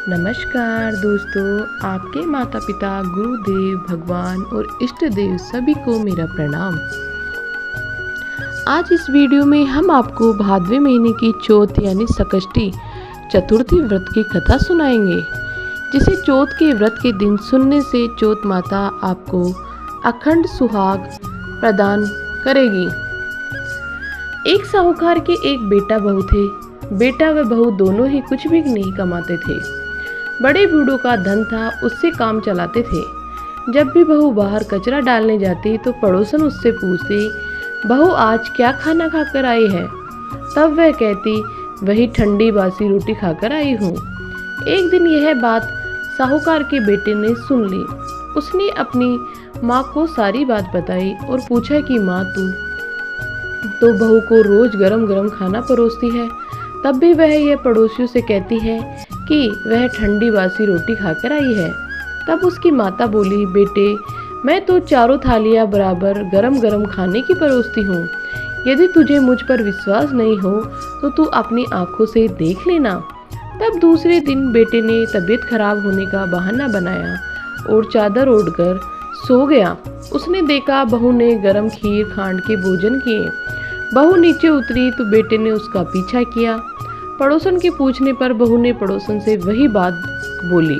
नमस्कार दोस्तों, आपके माता पिता, गुरुदेव, भगवान और इष्ट देव सभी को मेरा प्रणाम। आज इस वीडियो में हम आपको भादवे महीने की चौथ यानी संकष्टी चतुर्थी व्रत की कथा सुनाएंगे, जिसे चौथ के व्रत के दिन सुनने से चौथ माता आपको अखंड सुहाग प्रदान करेगी। एक साहूकार के एक बेटा बहू थे। बेटा व बहू दोनों ही कुछ भी नहीं कमाते थे। बड़े बूढ़ों का धन था, उससे काम चलाते थे। जब भी बहू बाहर कचरा डालने जाती तो पड़ोसन उससे पूछती, बहू आज क्या खाना खाकर आई है? तब वह कहती, वही ठंडी बासी रोटी खाकर आई हूँ। एक दिन यह बात साहूकार के बेटे ने सुन ली। उसने अपनी माँ को सारी बात बताई और पूछा कि माँ तू तो बहू को रोज गरम गरम खाना परोसती है, तब भी वह यह पड़ोसियों से कहती है कि वह ठंडी बासी रोटी खाकर आई है। तब उसकी माता बोली, बेटे मैं तो चारों थालियां बराबर गरम गरम खाने की परोसती हूँ। यदि तुझे मुझ पर विश्वास नहीं हो तो तू अपनी आंखों से देख लेना। तब दूसरे दिन बेटे ने तबीयत खराब होने का बहाना बनाया और चादर ओढ़कर सो गया। उसने देखा बहू ने गरम खीर खांड के भोजन किए। बहू नीचे उतरी तो बेटे ने उसका पीछा किया। पड़ोसन के पूछने पर बहू ने पड़ोसन से वही बात बोली।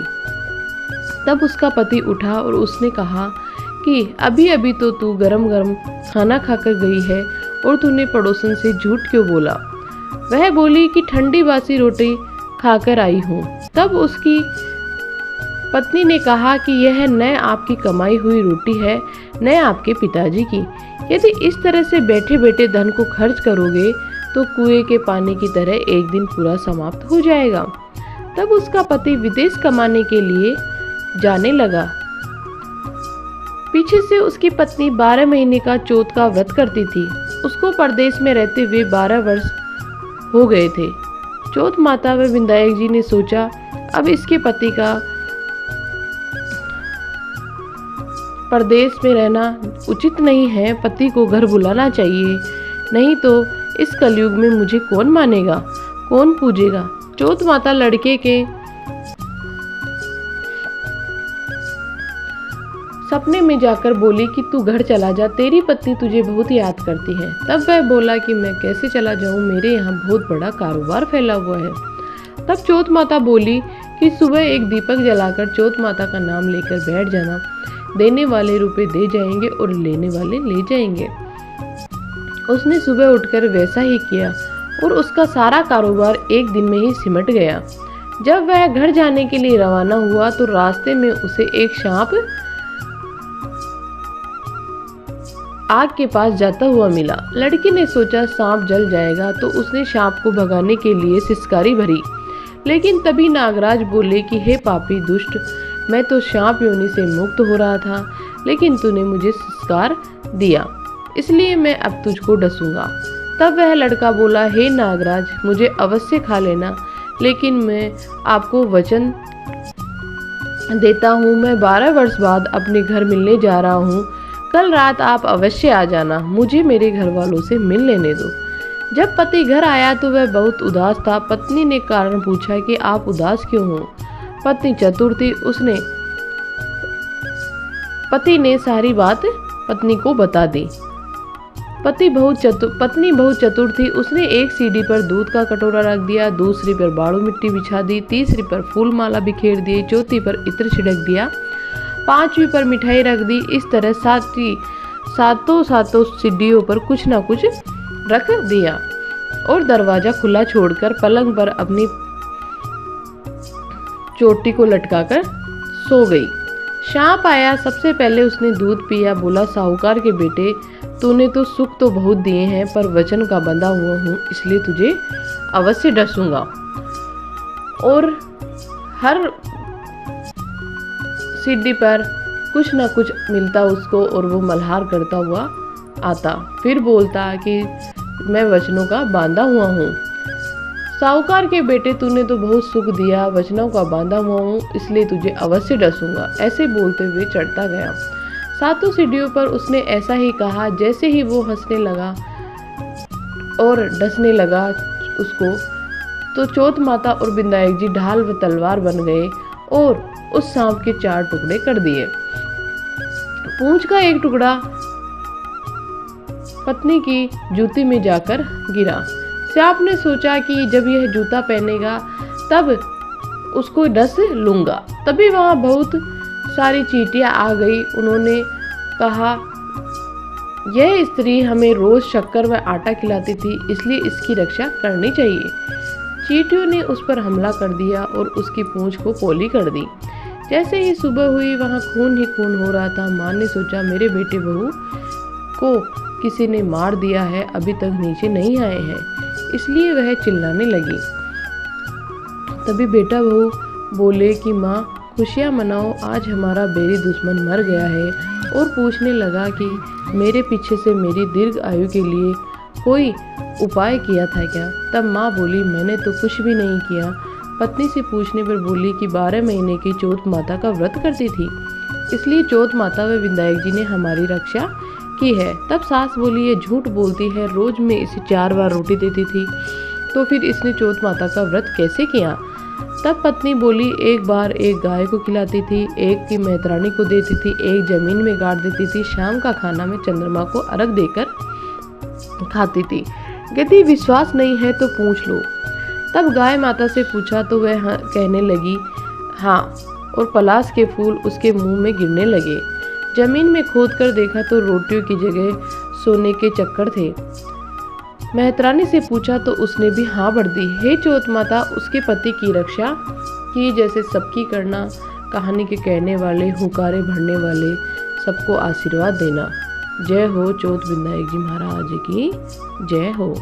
तब उसका पति उठा और उसने कहा कि अभी अभी तो तू गरम गरम खाना खाकर गई है और तूने पड़ोसन से झूठ क्यों बोला? वह बोली कि ठंडी बासी रोटी खाकर आई हूँ। तब उसकी पत्नी ने कहा कि यह न आपकी कमाई हुई रोटी है न आपके पिताजी की। यदि इस तरह से बैठे बैठे धन को खर्च करोगे तो कुएं के पानी की तरह एक दिन पूरा समाप्त हो जाएगा। तब उसका पति विदेश कमाने के लिए जाने लगा। पीछे से उसकी पत्नी 12 महीने का चौथ का व्रत करती थी। उसको परदेश में रहते हुए 12 वर्ष हो गए थे। चौथ माता व विनायक जी ने सोचा, अब इसके पति का परदेश में रहना उचित नहीं है, पति को घर बुलाना चाहिए, नहीं तो इस कलयुग में मुझे कौन मानेगा, कौन पूजेगा। चौथ माता लड़के के सपने में जाकर बोली कि तू घर चला जा, तेरी पत्नी तुझे बहुत याद करती है। तब वह बोला कि मैं कैसे चला जाऊं, मेरे यहाँ बहुत बड़ा कारोबार फैला हुआ है। तब चौथ माता बोली कि सुबह एक दीपक जलाकर चौथ माता का नाम लेकर बैठ जाना, देने वाले रुपए दे जाएंगे और लेने वाले ले जाएंगे। उसने सुबह उठकर वैसा ही किया और उसका सारा कारोबार एक दिन में ही सिमट गया। जब वह घर जाने के लिए रवाना हुआ तो रास्ते में उसे एक सांप आग के पास जाता हुआ मिला। लड़की ने सोचा सांप जल जाएगा तो उसने सांप को भगाने के लिए सिसकारी भरी, लेकिन तभी नागराज बोले कि हे पापी दुष्ट, मैं तो सांप योनि से मुक्त हो रहा था, लेकिन तूने मुझे सिसकार दिया, इसलिए मैं अब तुझको डसूंगा। तब वह लड़का बोला, हे नागराज मुझे अवश्य खा लेना, लेकिन मैं आपको वचन देता हूँ मैं 12 वर्ष बाद अपने घर मिलने जा रहा हूँ। कल रात आप अवश्य आ जाना, मुझे मेरे घर वालों से मिल लेने दो। जब पति घर आया तो वह बहुत उदास था। पत्नी ने कारण पूछा कि आप उदास क्यों हो? पत्नी चतुर थी, पति ने सारी बात पत्नी को बता दी। पत्नी बहुत चतुर थी। उसने एक सीढ़ी पर दूध का कटोरा रख दिया, दूसरी पर बाड़ू मिट्टी बिछा दी, तीसरी पर फूल माला बिखेर दी, चौथी पर इत्र छिड़क दिया, पांचवी पर मिठाई रख दी। इस तरह सातों सीढ़ियों पर कुछ न कुछ रख दिया और दरवाजा खुला छोड़कर पलंग पर अपनी चोटी को लटकाकर सो गई। सांप आया, सबसे पहले उसने दूध पिया। बोला, साहूकार के बेटे, तूने तो सुख तो बहुत दिए हैं, पर वचन का बंधा हुआ हूँ, इसलिए तुझे अवश्य डसूंगा। और हर सीढ़ी पर कुछ न कुछ मिलता उसको और वो मल्हार करता हुआ आता, फिर बोलता कि मैं वचनों का बांधा हुआ हूँ। साहूकार के बेटे, तूने तो बहुत सुख दिया, वचनों का बांधा हुआ हूँ, इसलिए तुझे अवश्य डसूंगा। ऐसे बोलते हुए चढ़ता गया। सातों सीढ़ियों पर उसने ऐसा ही कहा। जैसे ही वो हंसने लगा और डसने लगा उसको, तो चौथ माता और विनायक जी ढाल व तलवार बन गए और उस सांप के 4 टुकड़े कर दिए। पूंछ का एक टुकड़ा पत्नी की जूती में जाकर गिरा। सांप ने सोचा कि जब यह जूता पहनेगा तब उसको डस लूंगा। तभी वहां बहुत सारी चींटियां आ गई। उन्होंने कहा, यह स्त्री हमें रोज शक्कर व आटा खिलाती थी, इसलिए इसकी रक्षा करनी चाहिए। चींटियों ने उस पर हमला कर दिया और उसकी पूंछ को पोली कर दी। जैसे ही सुबह हुई वहां खून ही खून हो रहा था। माँ ने सोचा, मेरे बेटे बहू को किसी ने मार दिया है, अभी तक नीचे नहीं आए हैं, इसलिए वह चिल्लाने लगी। तभी बेटा बहू बोले कि माँ खुशियाँ मनाओ, आज हमारा बैरी दुश्मन मर गया है। और पूछने लगा कि मेरे पीछे से मेरी दीर्घ आयु के लिए कोई उपाय किया था क्या? तब माँ बोली, मैंने तो कुछ भी नहीं किया। पत्नी से पूछने पर बोली कि 12 महीने की चौथ माता का व्रत करती थी, इसलिए चौथ माता व विनायक जी ने हमारी रक्षा की है। तब सास बोली, ये झूठ बोलती है, रोज मैं इसे 4 बार रोटी देती थी, तो फिर इसने चौथ माता का व्रत कैसे किया? तब पत्नी बोली, एक बार एक गाय को खिलाती थी, एक की मेहतरानी को देती थी, एक जमीन में गाड़ देती थी, शाम का खाना में चंद्रमा को अर्घ देकर खाती थी। यदि विश्वास नहीं है तो पूछ लो। तब गाय माता से पूछा तो वह कहने लगी, हाँ, और पलाश के फूल उसके मुंह में गिरने लगे। जमीन में खोद कर देखा तो रोटियों की जगह सोने के चक्कर थे। मेहतरानी से पूछा तो उसने भी हाँ भर दी। हे चौथ माता, उसके पति की रक्षा की जैसे सबकी करना, कहानी के कहने वाले, हुंकारे भरने वाले सबको आशीर्वाद देना। जय हो चौथ विनायक जी महाराज की जय हो।